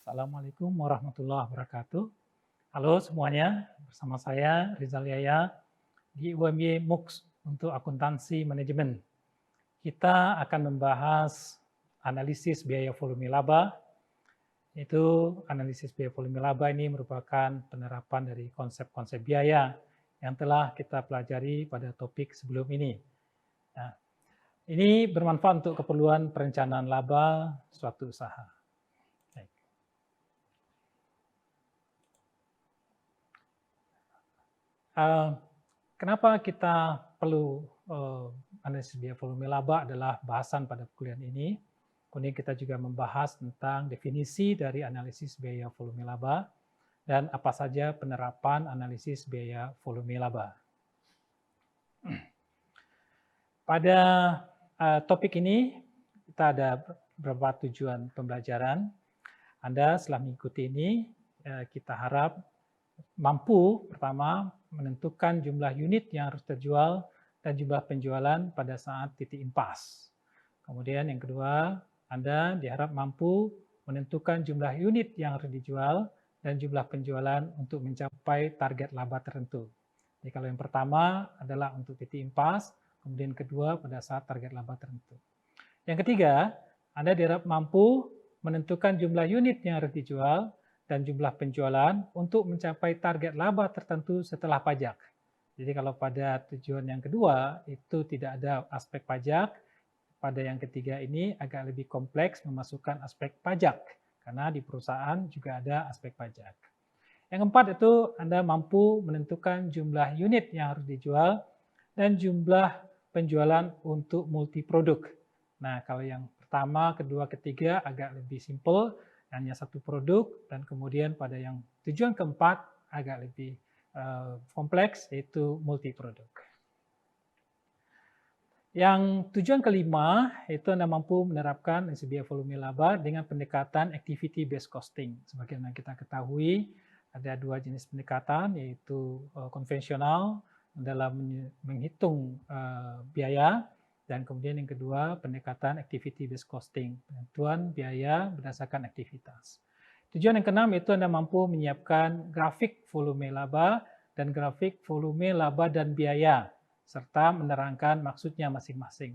Assalamualaikum warahmatullahi wabarakatuh. Halo semuanya, bersama saya Rizal Yaya di UMY MUX untuk akuntansi manajemen. Kita akan membahas analisis biaya volume laba. Itu analisis biaya volume laba ini merupakan penerapan dari konsep-konsep biaya yang telah kita pelajari pada topik sebelum ini. Nah, ini bermanfaat untuk keperluan perencanaan laba suatu usaha. Kenapa kita perlu analisis biaya volume laba adalah bahasan pada kuliah ini. Kemudian kita juga membahas tentang definisi dari analisis biaya volume laba dan apa saja penerapan analisis biaya volume laba. Pada topik ini kita ada beberapa tujuan pembelajaran. Anda setelah mengikuti ini, kita harap mampu pertama menentukan jumlah unit yang harus terjual dan jumlah penjualan pada saat titik impas. Kemudian yang kedua, Anda diharap mampu menentukan jumlah unit yang harus dijual dan jumlah penjualan untuk mencapai target laba tertentu. Jadi kalau yang pertama adalah untuk titik impas, kemudian kedua pada saat target laba tertentu. Yang ketiga, Anda diharap mampu menentukan jumlah unit yang harus dijual dan jumlah penjualan untuk mencapai target laba tertentu setelah pajak. Jadi kalau pada tujuan yang kedua itu tidak ada aspek pajak, pada yang ketiga ini agak lebih kompleks memasukkan aspek pajak karena di perusahaan juga ada aspek pajak. Yang keempat itu Anda mampu menentukan jumlah unit yang harus dijual dan jumlah penjualan untuk multi produk. Nah, kalau yang pertama, kedua, ketiga agak lebih simple, hanya satu produk, dan kemudian pada yang tujuan keempat agak lebih kompleks, yaitu multi produk. Yang tujuan kelima itu Anda mampu menerapkan biaya volume laba dengan pendekatan activity based costing. Sebagaimana kita ketahui, ada dua jenis pendekatan, yaitu konvensional dalam menghitung biaya, dan kemudian yang kedua, pendekatan activity based costing, penentuan biaya berdasarkan aktivitas. Tujuan yang keenam itu Anda mampu menyiapkan grafik volume laba dan grafik volume laba dan biaya, serta menerangkan maksudnya masing-masing.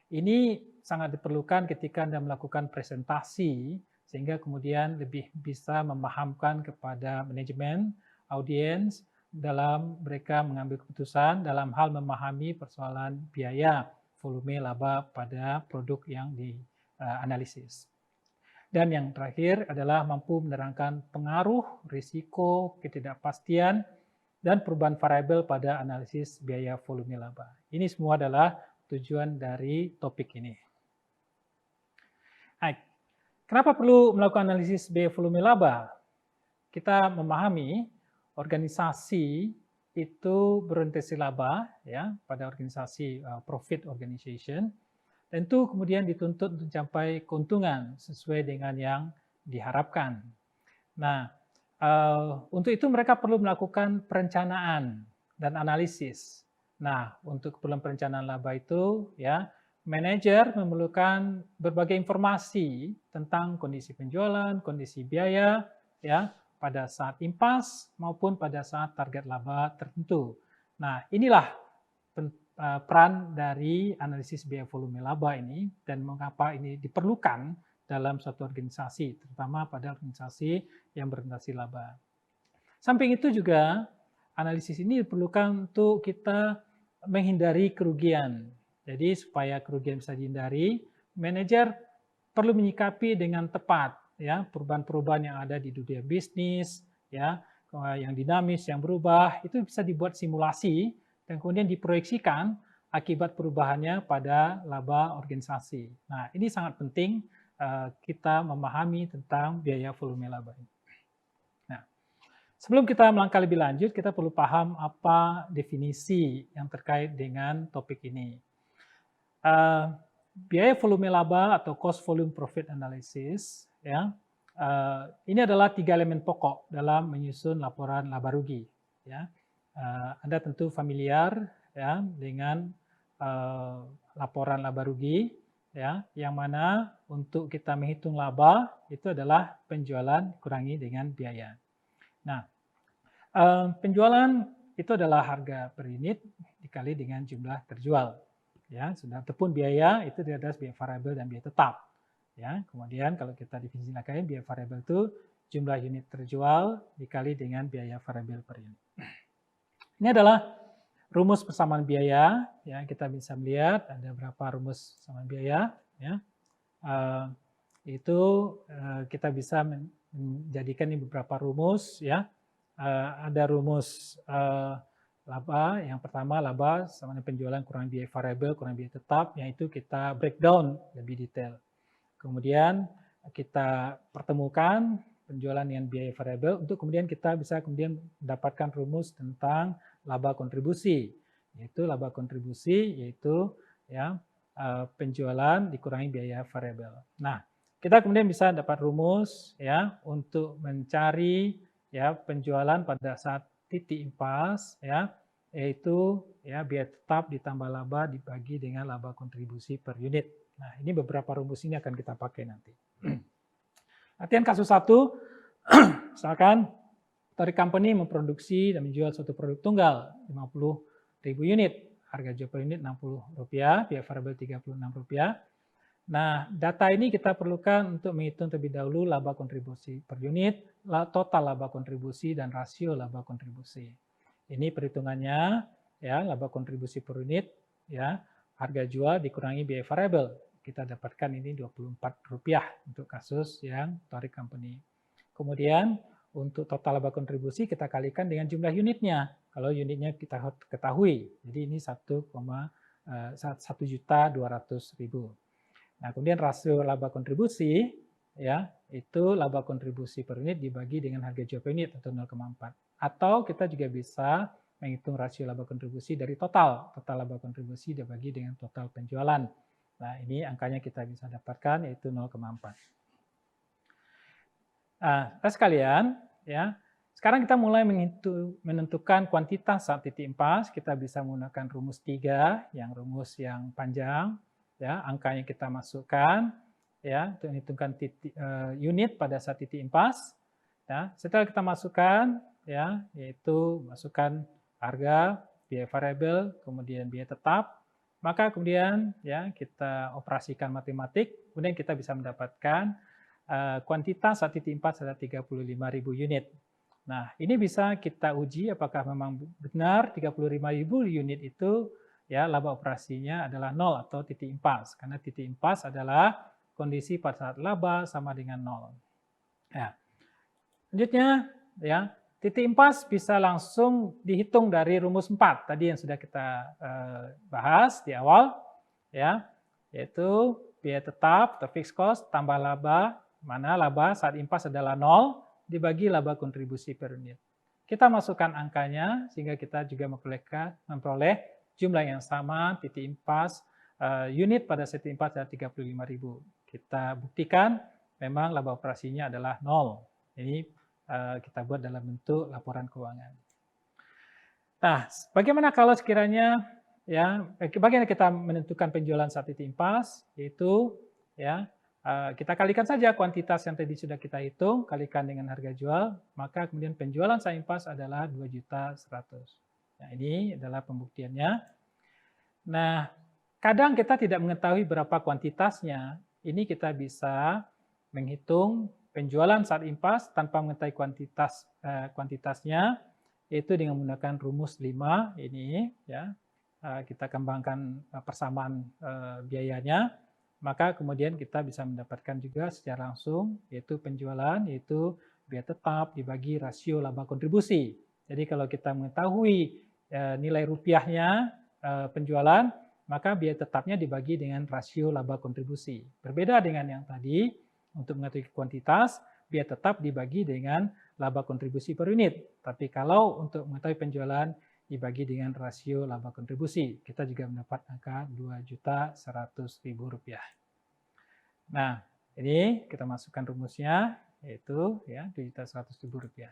Ini sangat diperlukan ketika Anda melakukan presentasi, sehingga kemudian lebih bisa memahamkan kepada manajemen, audiens, dalam mereka mengambil keputusan dalam hal memahami persoalan biaya volume laba pada produk yang dianalisis. Dan yang terakhir adalah mampu menerangkan pengaruh, risiko, ketidakpastian, dan perubahan variabel pada analisis biaya volume laba. Ini semua adalah tujuan dari topik ini. Baik, kenapa perlu melakukan analisis biaya volume laba? Kita memahami organisasi itu berorientasi laba, ya, pada organisasi profit organization, tentu kemudian dituntut untuk mencapai keuntungan sesuai dengan yang diharapkan. Nah, untuk itu mereka perlu melakukan perencanaan dan analisis. Nah, untuk keperluan perencanaan laba itu, ya, manajer memerlukan berbagai informasi tentang kondisi penjualan, kondisi biaya, ya, pada saat impas maupun pada saat target laba tertentu. Nah, inilah peran dari analisis biaya volume laba ini dan mengapa ini diperlukan dalam suatu organisasi, terutama pada organisasi yang berorientasi laba. Samping itu juga analisis ini diperlukan untuk kita menghindari kerugian. Jadi supaya kerugian bisa dihindari, manajer perlu menyikapi dengan tepat ya perubahan-perubahan yang ada di dunia bisnis, ya yang dinamis, yang berubah, itu bisa dibuat simulasi dan kemudian diproyeksikan akibat perubahannya pada laba organisasi. Nah, ini sangat penting kita memahami tentang biaya volume laba ini. Nah, sebelum kita melangkah lebih lanjut, kita perlu paham apa definisi yang terkait dengan topik ini. Biaya volume laba atau cost volume profit analysis, ya, ini adalah 3 elemen pokok dalam menyusun laporan laba rugi. Ya, Anda tentu familiar ya dengan laporan laba rugi. ya, yang mana untuk kita menghitung laba itu adalah penjualan kurangi dengan biaya. Nah, penjualan itu adalah harga per unit dikali dengan jumlah terjual. Ya, sudah ataupun biaya itu ada biaya variabel dan biaya tetap. Ya, kemudian kalau kita definisi lagi, biaya variabel itu jumlah unit terjual dikali dengan biaya variabel per unit. Ini adalah rumus persamaan biaya. Ya, kita bisa melihat ada berapa rumus persamaan biaya. Ya, itu kita bisa menjadikan ini beberapa rumus. Ya, ada rumus laba. Yang pertama laba sama dengan penjualan kurang biaya variabel kurang biaya tetap. Yang itu kita breakdown lebih detail. Kemudian kita pertemukan penjualan dengan biaya variabel untuk kemudian kita bisa kemudian mendapatkan rumus tentang laba kontribusi, yaitu laba kontribusi yaitu ya penjualan dikurangi biaya variabel. Nah, kita kemudian bisa dapat rumus ya untuk mencari ya penjualan pada saat titik impas ya, yaitu ya biaya tetap ditambah laba dibagi dengan laba kontribusi per unit. Nah, ini beberapa rumus ini akan kita pakai nanti. Latihan kasus 1, misalkan Torik Company memproduksi dan menjual suatu produk tunggal 50.000 unit, harga jual per unit Rp60, biaya variabel Rp36. Nah, data ini kita perlukan untuk menghitung terlebih dahulu laba kontribusi per unit, total laba kontribusi, dan rasio laba kontribusi. Ini perhitungannya, ya, laba kontribusi per unit, ya, harga jual dikurangi biaya variabel. Kita dapatkan ini Rp24 untuk kasus yang Torik Company. Kemudian untuk total laba kontribusi kita kalikan dengan jumlah unitnya. Kalau unitnya kita ketahui, jadi ini 1.200.000. Nah, kemudian rasio laba kontribusi ya, itu laba kontribusi per unit dibagi dengan harga jual per unit atau 0,4. Atau kita juga bisa menghitung rasio laba kontribusi dari total laba kontribusi dibagi dengan total penjualan. Nah, ini angkanya kita bisa dapatkan yaitu 0,4. Nah, sekalian, ya, sekarang kita mulai menentukan kuantitas saat titik impas. Kita bisa menggunakan rumus 3, yang rumus yang panjang, ya, angkanya kita masukkan, ya, untuk menentukan unit pada saat titik impas. Ya, setelah kita masukkan, ya, yaitu masukkan harga, biaya variabel, kemudian biaya tetap, maka kemudian ya kita operasikan matematik, kemudian kita bisa mendapatkan kuantitas saat titik impas adalah 35.000 unit. Nah, ini bisa kita uji apakah memang benar 35.000 unit itu ya laba operasinya adalah 0 atau titik impas, karena titik impas adalah kondisi pada saat laba sama dengan 0. Ya. Selanjutnya ya, titik impas bisa langsung dihitung dari rumus 4 tadi yang sudah kita bahas di awal, ya, yaitu biaya tetap atau fixed cost tambah laba, mana laba saat impas adalah 0 dibagi laba kontribusi per unit. Kita masukkan angkanya sehingga kita juga memperoleh jumlah yang sama titik impas unit pada titik impas adalah 35.000. Kita buktikan memang laba operasinya adalah 0. Ini kita buat dalam bentuk laporan keuangan. Nah, bagaimana kalau sekiranya ya bagaimana kita menentukan penjualan saat titik impas, yaitu ya kita kalikan saja kuantitas yang tadi sudah kita hitung kalikan dengan harga jual, maka kemudian penjualan saat impas adalah 2.100.000. Nah, ini adalah pembuktiannya. Nah, kadang kita tidak mengetahui berapa kuantitasnya. Ini kita bisa menghitung penjualan saat impas tanpa mengetahui kuantitasnya, yaitu dengan menggunakan rumus 5 ini ya. Kita kembangkan persamaan biayanya, maka kemudian kita bisa mendapatkan juga secara langsung yaitu penjualan yaitu biaya tetap dibagi rasio laba kontribusi. Jadi kalau kita mengetahui nilai rupiahnya penjualan, maka biaya tetapnya dibagi dengan rasio laba kontribusi. Berbeda dengan yang tadi, untuk mengetahui kuantitas, biaya tetap dibagi dengan laba kontribusi per unit. Tapi kalau untuk mengetahui penjualan, dibagi dengan rasio laba kontribusi. Kita juga mendapat angka Rp2.100.000. Nah, ini kita masukkan rumusnya, yaitu ya Rp2.100.000.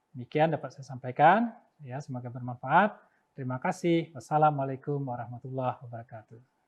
Demikian dapat saya sampaikan. Ya, semoga bermanfaat. Terima kasih. Wassalamualaikum warahmatullahi wabarakatuh.